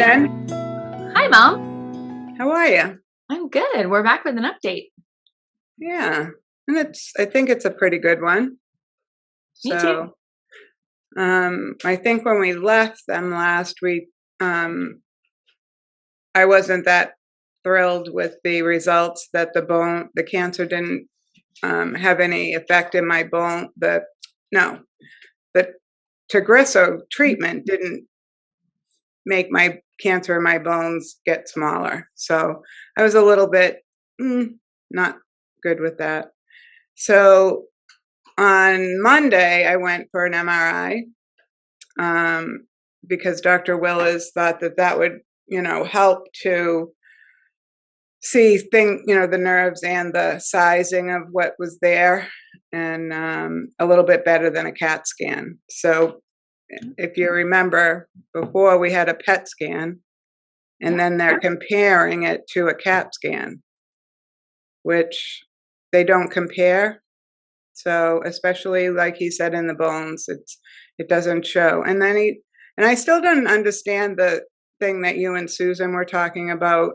Jen. Hi, Mom. How are you? I'm good. We're back with an update. Yeah, and I think it's a pretty good one. Me too. I think when we left them last week, I wasn't that thrilled with the results that the cancer didn't have any effect in my bone. The Tagrisso treatment didn't make my cancer in my bones get smaller. So I was a little bit not good with that. So on Monday, I went for an MRI because Dr. Willis thought that would, help to see the nerves and the sizing of what was there, and a little bit better than a CAT scan. So if you remember, before we had a PET scan, and then they're comparing it to a CAT scan, which they don't compare. So especially like he said in the bones, it doesn't show. And I still don't understand the thing that you and Susan were talking about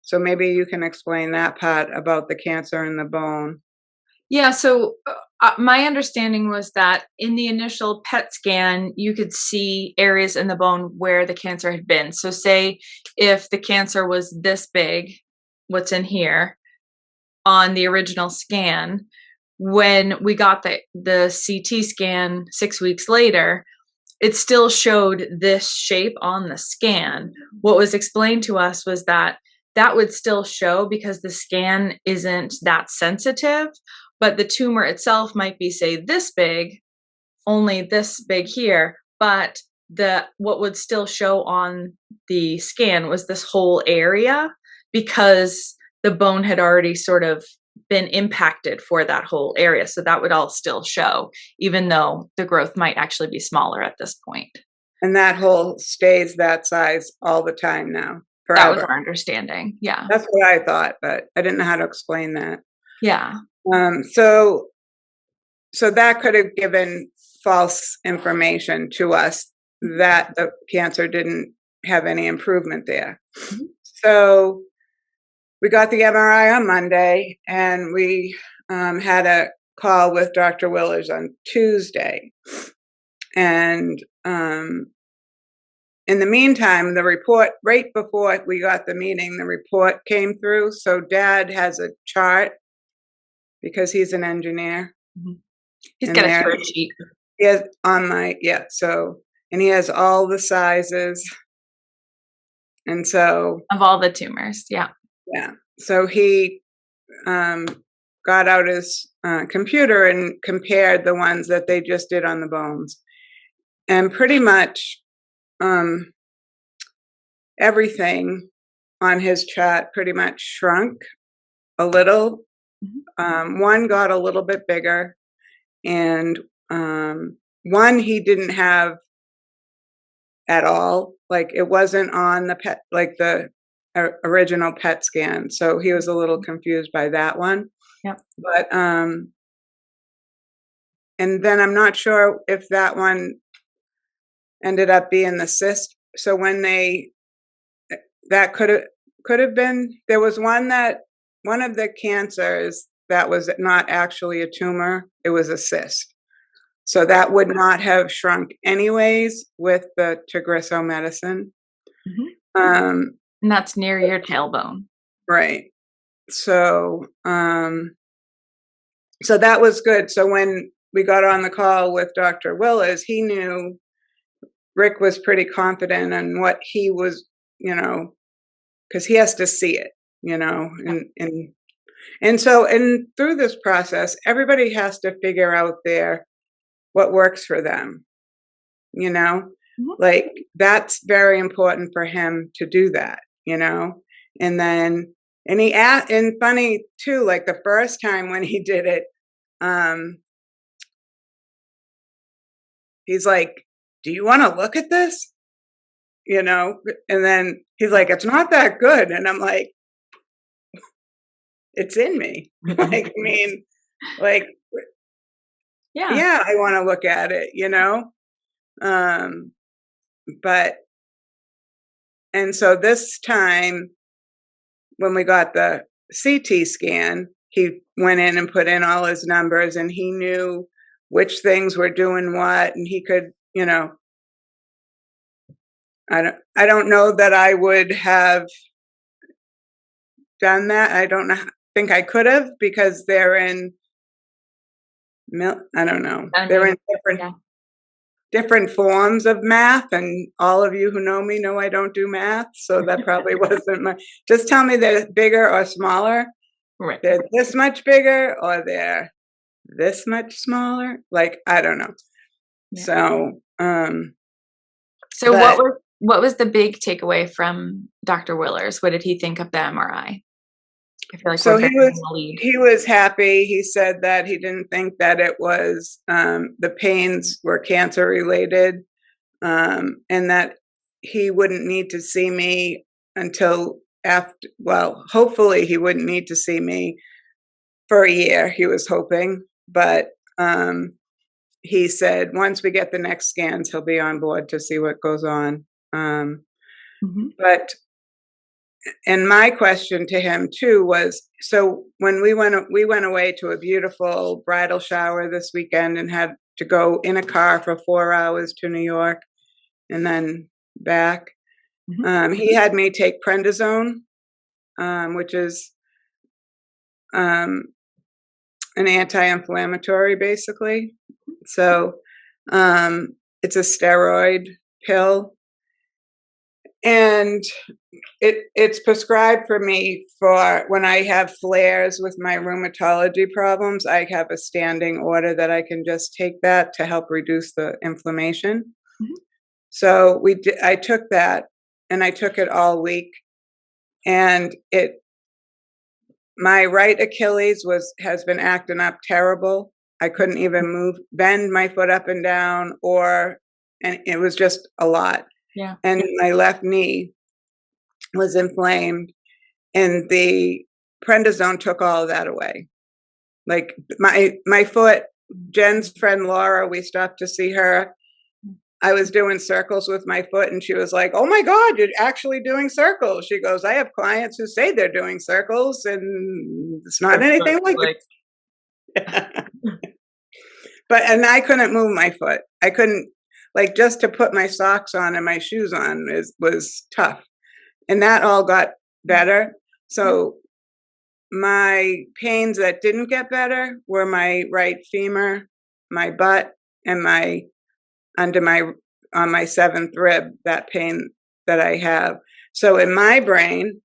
so maybe you can explain that part about the cancer in the bone. Yeah, so my understanding was that in the initial PET scan, you could see areas in the bone where the cancer had been. So say if the cancer was this big, what's in here, on the original scan, when we got the CT scan 6 weeks later, it still showed this shape on the scan. What was explained to us was that would still show because the scan isn't that sensitive, but the tumor itself might be, say, this big, only this big here, but what would still show on the scan was this whole area because the bone had already sort of been impacted for that whole area. So that would all still show, even though the growth might actually be smaller at this point. And that hole stays that size all the time now, forever. That was our understanding. Yeah. That's what I thought, but I didn't know how to explain that. Yeah. So that could have given false information to us that the cancer didn't have any improvement there. Mm-hmm. So we got the MRI on Monday, and we had a call with Dr. Willis on Tuesday. And in the meantime, the report, right before we got the meeting, the report came through. So Dad has a chart because he's an engineer. Mm-hmm. He's got a spreadsheet. Yes, and he has all the sizes. And so of all the tumors, yeah. Yeah. So he got out his computer and compared the ones that they just did on the bones. And pretty much everything on his chart pretty much shrunk a little. Mm-hmm. One got a little bit bigger, and one he didn't have at all. Like it wasn't on the PET, like the original PET scan. So he was a little confused by that one. Yeah. But and then I'm not sure if that one ended up being the cyst. So when that could have been, there was one of the cancers that was not actually a tumor, it was a cyst. So that would not have shrunk anyways with the Tagrisso medicine. Mm-hmm. And that's near your tailbone. Right. So so that was good. So when we got on the call with Dr. Willis, he knew Rick was pretty confident in what he was, because he has to see it, and so through this process, everybody has to figure out what works for them, mm-hmm. Like that's very important for him to do that, and then, and funny too, like the first time when he did it, he's like, do you want to look at this? And then he's like, it's not that good. And I'm like, it's in me. Like, I mean, like, yeah, I want to look at it, But And so this time, when we got the CT scan, he went in and put in all his numbers, and he knew which things were doing what, and he could, I don't know that I would have done that. I don't think I could have, because they're in I don't know. They're in different forms of math, and all of you who know me know I don't do math, so that probably wasn't my. Just tell me they're bigger or smaller. Right. They're this much bigger or they're this much smaller. Like, I don't know. Yeah. So, what was the big takeaway from Dr. Willers? What did he think of the MRI? I feel like so he was happy. He said that he didn't think that it was the pains were cancer related, and that he wouldn't need to see me until after. Well, hopefully he wouldn't need to see me for a year. He was hoping, but he said once we get the next scans, he'll be on board to see what goes on. But. And my question to him too was, so when we went away to a beautiful bridal shower this weekend and had to go in a car for 4 hours to New York and then back. He had me take prednisone, which is an anti-inflammatory, basically. So it's a steroid pill. And it's prescribed for me for when I have flares with my rheumatology problems. I have a standing order that I can just take that to help reduce the inflammation. So I took that, and I took it all week, and my right Achilles has been acting up terrible. I couldn't even bend my foot up and down, and it was just a lot. Yeah. And my left knee was inflamed, and the prednisone took all of that away. Like my foot, Jen's friend Laura, we stopped to see her. I was doing circles with my foot, and she was like, "Oh my God, you're actually doing circles." She goes, "I have clients who say they're doing circles, and it's not anything like that." And I couldn't move my foot. I couldn't, like, just to put my socks on and my shoes on was tough. And that all got better. So my pains that didn't get better were my right femur, my butt, and on my seventh rib, that pain that I have. So in my brain,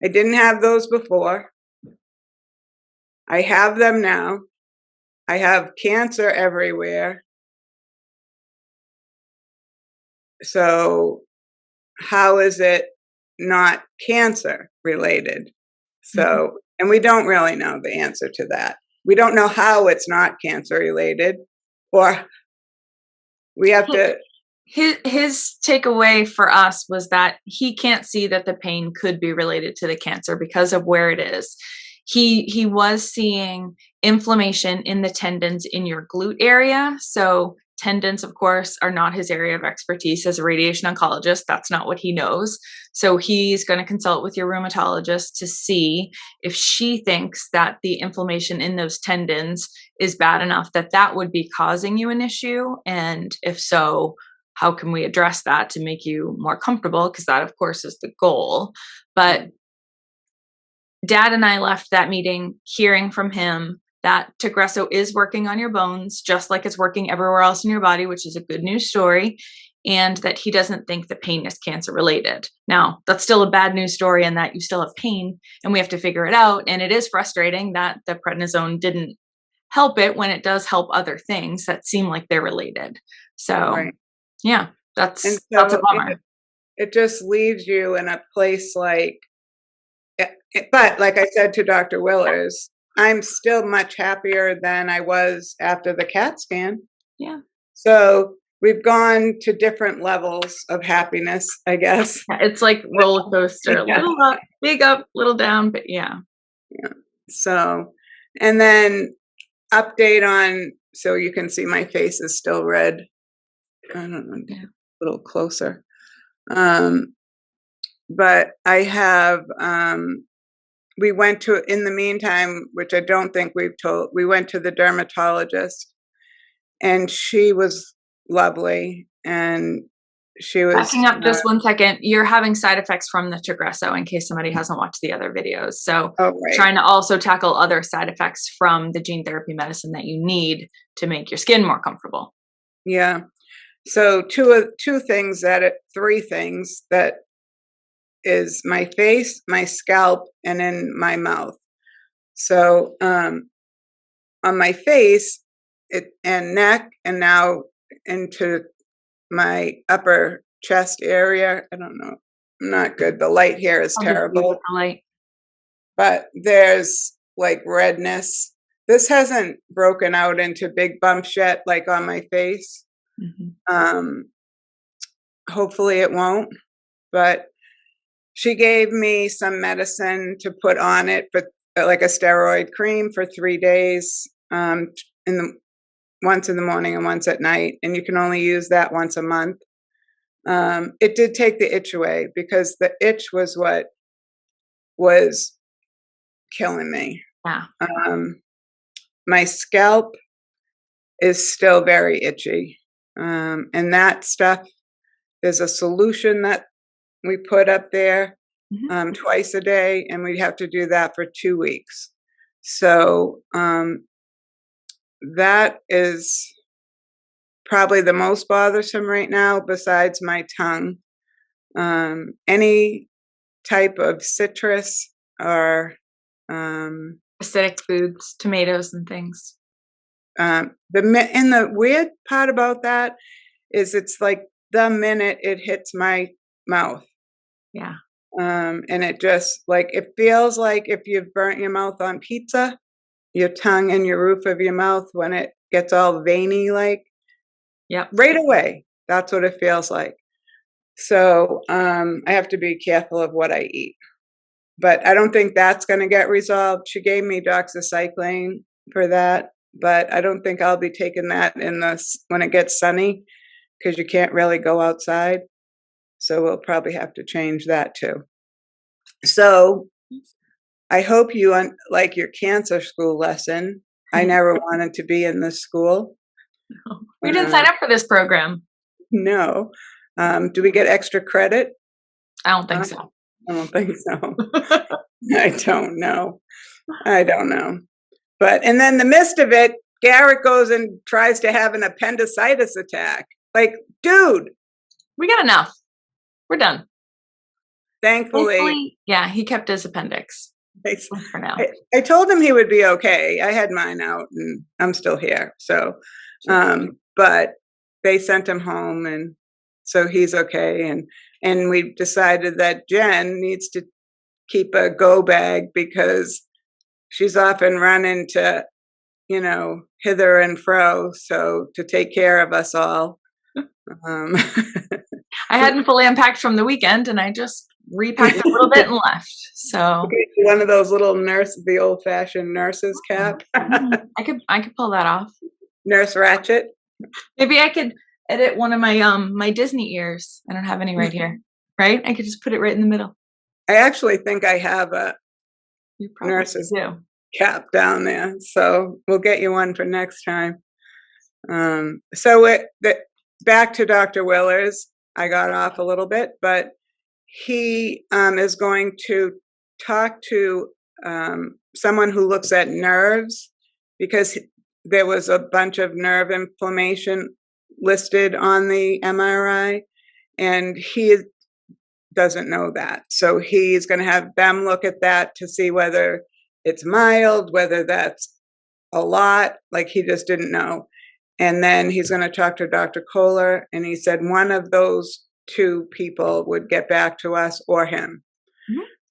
I didn't have those before. I have them now. I have cancer everywhere. So how is it not cancer related? So, and we don't really know the answer to that. We don't know how it's not cancer related, or we have to. His takeaway for us was that he can't see that the pain could be related to the cancer because of where it is. He was seeing inflammation in the tendons in your glute area. So tendons, of course, are not his area of expertise as a radiation oncologist. That's not what he knows. So he's going to consult with your rheumatologist to see if she thinks that the inflammation in those tendons is bad enough that that would be causing you an issue. And if so, how can we address that to make you more comfortable? Because that, of course, is the goal. But Dad and I left that meeting hearing from him that Tagrisso is working on your bones, just like it's working everywhere else in your body, which is a good news story, and that he doesn't think the pain is cancer related. Now, that's still a bad news story in that you still have pain, and we have to figure it out. And it is frustrating that the prednisone didn't help it when it does help other things that seem like they're related. So, yeah, that's a bummer. It just leaves you in a place like, but like I said to Dr. Willers, I'm still much happier than I was after the CAT scan. Yeah. So we've gone to different levels of happiness, I guess. It's like roller coaster, little up, big up, little down, but yeah. So, and then update on, so you can see my face is still red. I don't know, a little closer. but I have, we went to, in the meantime, which I don't think we've told, we went to the dermatologist, and she was lovely, and she was, Backing up just 1 second, you're having side effects from the Tagrisso in case somebody hasn't watched the other videos. So oh, right. trying to also tackle other side effects from the gene therapy medicine that you need to make your skin more comfortable. Yeah. So three things that is my face, my scalp, and in my mouth. So on my face and neck, and now into my upper chest area. I don't know. I'm not good. The light here is I'll just leave terrible. with the light. But there's like redness. This hasn't broken out into big bumps yet, like on my face. Hopefully it won't. But she gave me some medicine to put on it, but like a steroid cream for 3 days, once in the morning and once at night, and you can only use that once a month. It did take the itch away, because the itch was what was killing me. Yeah. My scalp is still very itchy, and that stuff, there's a solution that we put up there twice a day, and we have to do that for 2 weeks. So that is probably the most bothersome right now, besides my tongue. Any type of citrus or acidic foods, tomatoes and things. The weird part about that is it's like the minute it hits my mouth. Yeah. And it just like, it feels like if you've burnt your mouth on pizza, your tongue and your roof of your mouth, when it gets all veiny, like, yep, right away, that's what it feels like. So I have to be careful of what I eat, but I don't think that's going to get resolved. She gave me doxycycline for that, but I don't think I'll be taking that when it gets sunny, because you can't really go outside. So we'll probably have to change that too. So I hope you like your cancer school lesson. I never wanted to be in this school. We didn't sign up for this program. No. Do we get extra credit? I don't think so. I don't think so. I don't know. I don't know. But, and then the midst of it, Garrett goes and tries to have an appendicitis attack. Like, dude. We got enough. We're done. Thankfully. Yeah, he kept his appendix for now. I told him he would be okay. I had mine out and I'm still here. So, but they sent him home, and so he's okay. And we decided that Jen needs to keep a go bag, because she's often running to, hither and fro. So to take care of us all. I hadn't fully unpacked from the weekend, and I just repacked a little bit and left. So one of those little the old-fashioned nurse's cap. I could pull that off. Nurse Ratchet. Maybe I could edit one of my my Disney ears. I don't have any right here. Right? I could just put it right in the middle. I actually think I have a nurse's cap down there, so we'll get you one for next time. So back to Dr. Willis. I got off a little bit, but he is going to talk to someone who looks at nerves, because there was a bunch of nerve inflammation listed on the MRI, and he doesn't know that. So he's going to have them look at that to see whether it's mild, whether that's a lot, like he just didn't know. And then he's going to talk to Dr. Kohler, and he said one of those two people would get back to us, or him.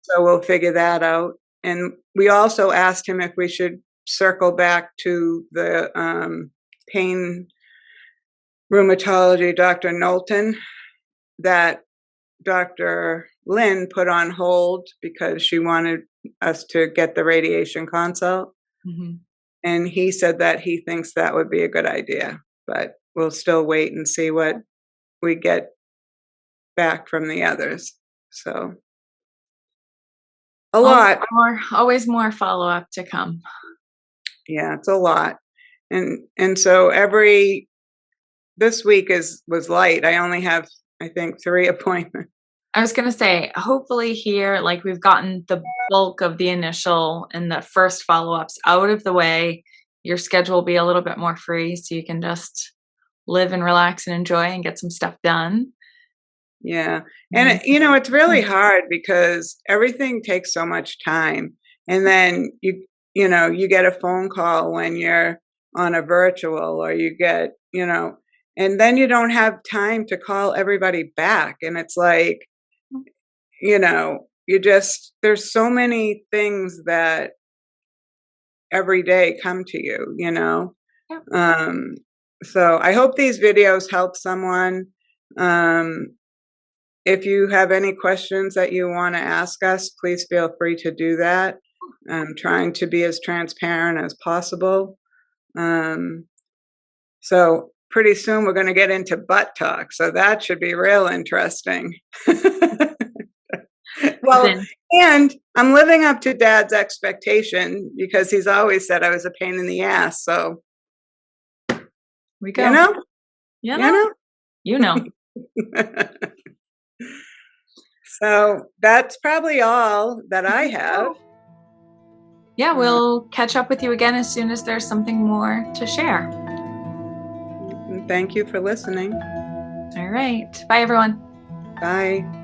So we'll figure that out. And we also asked him if we should circle back to the pain rheumatology, Dr. Knowlton, that Dr. Lynn put on hold because she wanted us to get the radiation consult. And he said that he thinks that would be a good idea, but we'll still wait and see what we get back from the others. So A lot. Always more follow-up to come. Yeah, it's a lot. And so this week was light. I only have, I think, 3 appointments. I was gonna say, hopefully here, like, we've gotten the bulk of the initial and the first follow-ups out of the way. Your schedule will be a little bit more free, so you can just live and relax and enjoy and get some stuff done. Yeah. And it's really hard because everything takes so much time. And then you get a phone call when you're on a virtual, or you get, and then you don't have time to call everybody back. And it's like, there's so many things that every day come to you, Yep. So I hope these videos help someone. If you have any questions that you want to ask us, please feel free to do that. I'm trying to be as transparent as possible. So pretty soon we're going to get into butt talk. So that should be real interesting. Well, and I'm living up to Dad's expectation because he's always said I was a pain in the ass. So, we go. You know. So that's probably all that I have. Yeah, we'll catch up with you again as soon as there's something more to share. Thank you for listening. All right. Bye, everyone. Bye.